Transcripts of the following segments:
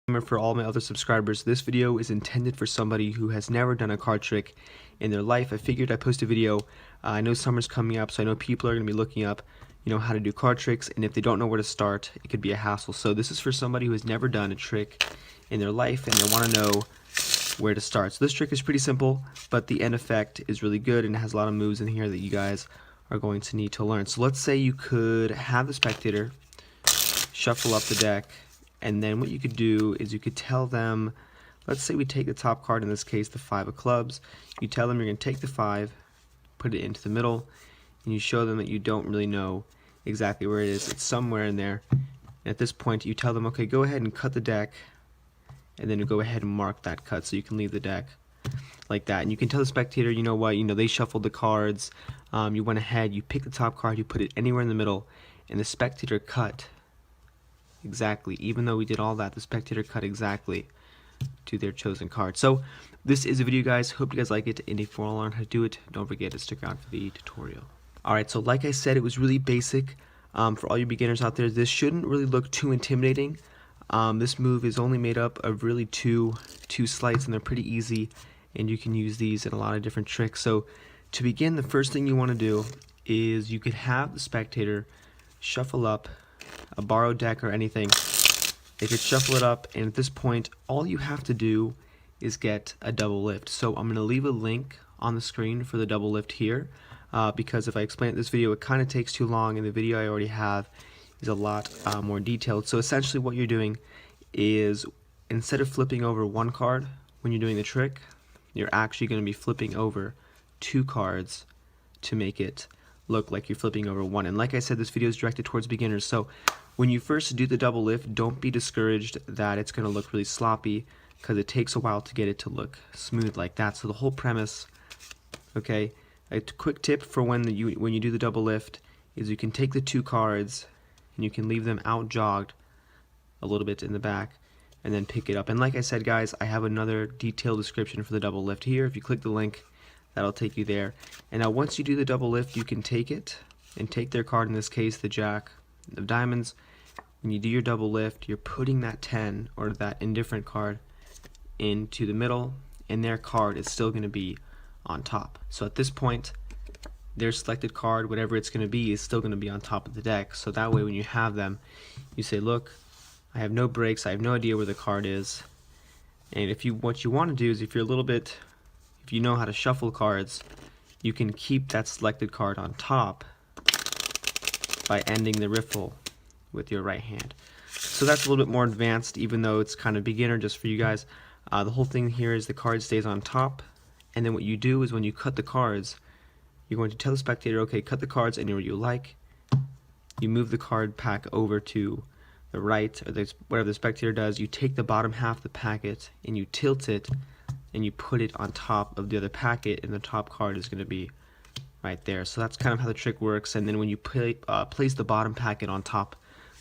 For all my other subscribers, this video is intended for somebody who has never done a card trick in their life. I figured I'd post a video. I know summer's coming up, so I know people are going to be looking up, how to do card tricks, and if they don't know where to start, it could be a hassle. So this is for somebody who has never done a trick in their life, and they want to know where to start. So this trick is pretty simple, but the end effect is really good, and it has a lot of moves in here that you guys are going to need to learn. So let's say you could have the spectator shuffle up the deck, and then what you could do is you could tell them, let's say we take the top card, in this case the 5 of clubs. You tell them you're going to take the 5, put it into the middle, and you show them that you don't really know exactly where it is. It's somewhere in there. And at this point you tell them, okay, go ahead and cut the deck, and then you go ahead and mark that cut so you can leave the deck like that. And you can tell the spectator, you know what, they shuffled the cards, you went ahead, you pick the top card, you put it anywhere in the middle, and the spectator cut exactly. Even though we did all that, the spectator cut exactly to their chosen card. So this is a video, guys. Hope you guys like it, and if you want to learn how to do it, don't forget to stick around for the tutorial. Alright, so like I said, it was really basic. For all you beginners out there, this shouldn't really look too intimidating. This move is only made up of really two sleights, and they're pretty easy, and you can use these in a lot of different tricks. So to begin, the first thing you want to do is you could have the spectator shuffle up a borrowed deck or anything. They could shuffle it up, and at this point all you have to do is get a double lift. So I'm going to leave a link on the screen for the double lift here, because if I explain it in this video it kind of takes too long, and the video I already have is a lot more detailed. So essentially what you're doing is, instead of flipping over one card when you're doing the trick, you're actually going to be flipping over 2 cards to make it look like you're flipping over one. And like I said, this video is directed towards beginners, so when you first do the double lift, don't be discouraged that it's going to look really sloppy, because it takes a while to get it to look smooth like that. So the whole premise, okay, a quick tip for when you do the double lift is you can take the 2 cards and you can leave them out jogged a little bit in the back, and then pick it up. And like I said, guys, I have another detailed description for the double lift here. If you click the link, that'll take you there. And now once you do the double lift, you can take it and take their card, in this case the Jack of Diamonds. When you do your double lift, you're putting that 10 or that indifferent card into the middle, and their card is still going to be on top. So at this point, their selected card, whatever it's going to be, is still going to be on top of the deck. So that way when you have them, you say, look, I have no breaks, I have no idea where the card is. And what you want to do is, if you know how to shuffle cards, you can keep that selected card on top by ending the riffle with your right hand. So that's a little bit more advanced, even though it's kind of beginner just for you guys. The whole thing here is the card stays on top, and then what you do is when you cut the cards, you're going to tell the spectator, okay, cut the cards anywhere you like. You move the card pack over to the right, or whatever the spectator does. You take the bottom half of the packet and you tilt it, and you put it on top of the other packet, and the top card is going to be right there. So that's kind of how the trick works. And then when you place the bottom packet on top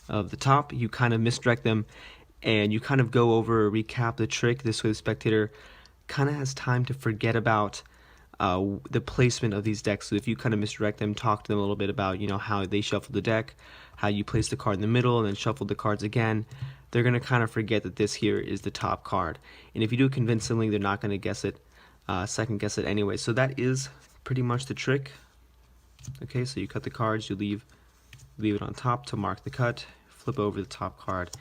of the top, you kind of misdirect them, and you kind of go over or recap the trick. This way the spectator kind of has time to forget about the placement of these decks. So if you kind of misdirect them, talk to them a little bit about how they shuffled the deck, how you place the card in the middle and then shuffled the cards again, they're going to kind of forget that this here is the top card. And if you do it convincingly, they're not going to guess it, second guess it anyway. So that is pretty much the trick. Okay, so you cut the cards, you leave it on top to mark the cut, flip over the top card,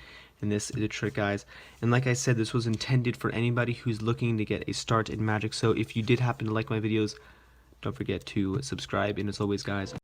and this is a trick, guys. And like I said, this was intended for anybody who's looking to get a start in Magic. So if you did happen to like my videos, don't forget to subscribe, and as always, guys,